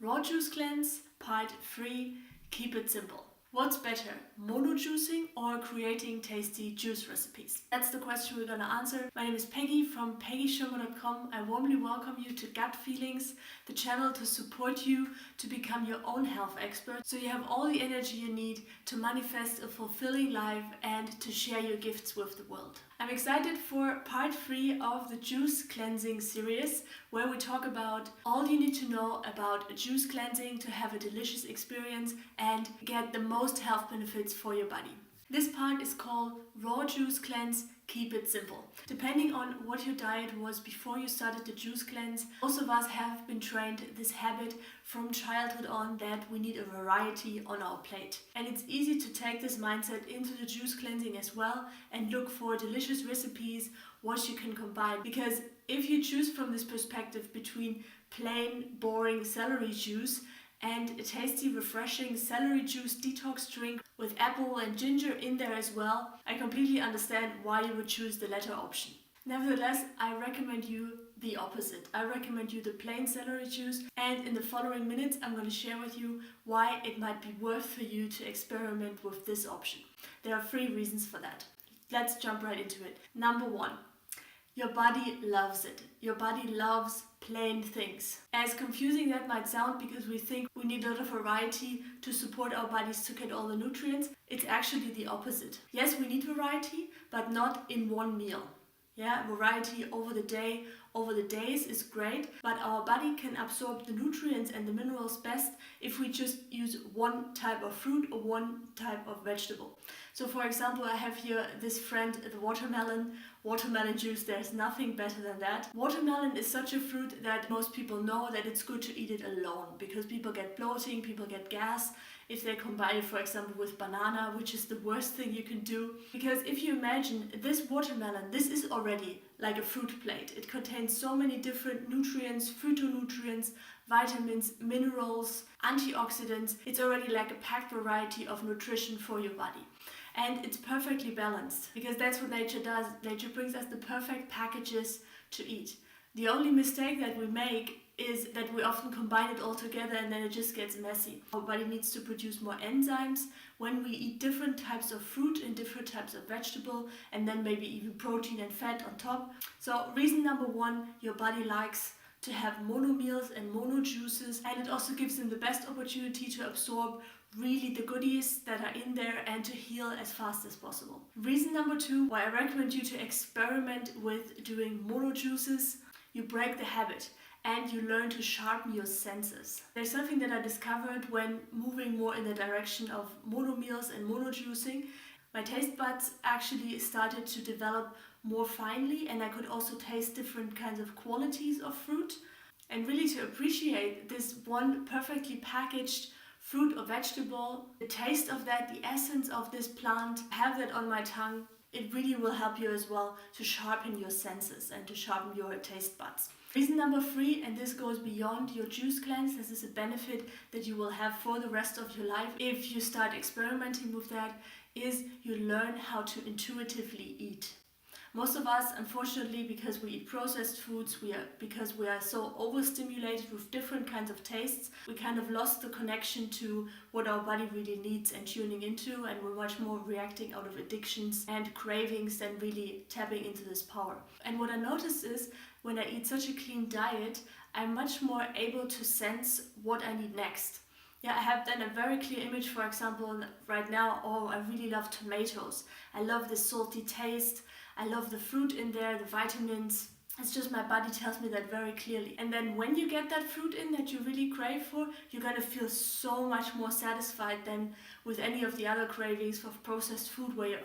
Raw juice cleanse, part 3, keep it simple. What's better, mono juicing or creating tasty juice recipes? That's the question we're going to answer. My name is Peggy from peggyschirmer.com. I warmly welcome you to Gut Feelings, the channel to support you to become your own health expert, so you have all the energy you need to manifest a fulfilling life and to share your gifts with the world. I'm excited for part 3 of the juice cleansing series, where we talk about all you need to know about juice cleansing to have a delicious experience and get the most health benefits for your body. This part is called Raw Juice Cleanse, Keep It Simple. Depending on what your diet was before you started the juice cleanse, most of us have been trained this habit from childhood on that we need a variety on our plate. And it's easy to take this mindset into the juice cleansing as well and look for delicious recipes, what you can combine. Because if you choose from this perspective between plain, boring celery juice and a tasty, refreshing celery juice detox drink with apple and ginger in there as well, I completely understand why you would choose the latter option. Nevertheless, I recommend you the opposite. I recommend you the plain celery juice, and in the following minutes I'm going to share with you why it might be worth for you to experiment with this option. There are 3 reasons for that. Let's jump right into it. Number 1. Your body loves it. Your body loves plain things. As confusing that might sound, because we think we need a lot of variety to support our bodies to get all the nutrients, it's actually the opposite. Yes, we need variety, but not in one meal. Yeah, variety over the day, over the days is great, but our body can absorb the nutrients and the minerals best if we just use one type of fruit or one type of vegetable. So for example, I have here this friend, the watermelon juice. There's nothing better than that. Watermelon is such a fruit that most people know that it's good to eat it alone, because people get bloating, people get gas if they combine it, for example, with banana, which is the worst thing you can do. Because if you imagine this watermelon, this is already like a fruit plate. It contains so many different nutrients, phytonutrients, vitamins, minerals, antioxidants. It's already like a packed variety of nutrition for your body. And it's perfectly balanced, because that's what nature does. Nature brings us the perfect packages to eat. The only mistake that we make is that we often combine it all together and then it just gets messy. Our body needs to produce more enzymes when we eat different types of fruit and different types of vegetable, and then maybe even protein and fat on top. So reason number 1, your body likes to have mono meals and mono juices, and it also gives them the best opportunity to absorb really the goodies that are in there and to heal as fast as possible. Reason number 2 why I recommend you to experiment with doing mono juices: you break the habit and you learn to sharpen your senses. There's something that I discovered when moving more in the direction of mono meals and mono juicing. My taste buds actually started to develop more finely, and I could also taste different kinds of qualities of fruit, and really to appreciate this one perfectly packaged fruit or vegetable, the taste of that, the essence of this plant, have that on my tongue. It really will help you as well to sharpen your senses and to sharpen your taste buds. Reason number 3, and this goes beyond your juice cleanse, this is a benefit that you will have for the rest of your life if you start experimenting with that, is you learn how to intuitively eat. Most of us, unfortunately, because we eat processed foods, because we are so overstimulated with different kinds of tastes, we kind of lost the connection to what our body really needs and tuning into, and we're much more reacting out of addictions and cravings than really tapping into this power. And what I noticed is, when I eat such a clean diet, I'm much more able to sense what I need next. Yeah, I have then a very clear image. For example, right now, I really love tomatoes. I love the salty taste. I love the fruit in there, the vitamins. It's just my body tells me that very clearly. And then when you get that fruit in that you really crave for, you're gonna feel so much more satisfied than with any of the other cravings for processed food where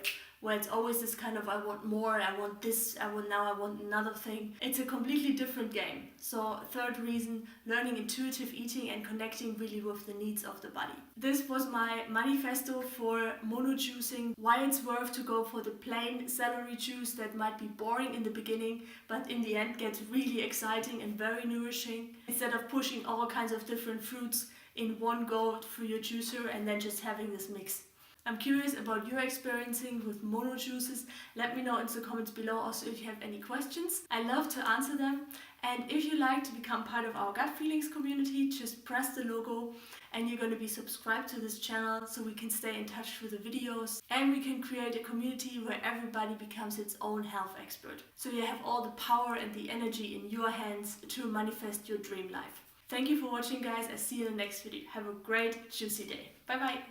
it's always this kind of, I want more, I want this, I want another thing. It's a completely different game. So 3rd reason, learning intuitive eating and connecting really with the needs of the body. This was my manifesto for mono juicing, why it's worth to go for the plain celery juice that might be boring in the beginning, but in the end gets really exciting and very nourishing, instead of pushing all kinds of different fruits in one go through your juicer and then just having this mix. I'm curious about your experiencing with mono juices. Let me know in the comments below also if you have any questions. I love to answer them. And if you like to become part of our gut feelings community, just press the logo and you're going to be subscribed to this channel so we can stay in touch with the videos and we can create a community where everybody becomes its own health expert. So you have all the power and the energy in your hands to manifest your dream life. Thank you for watching, guys. I see you in the next video. Have a great juicy day. Bye bye.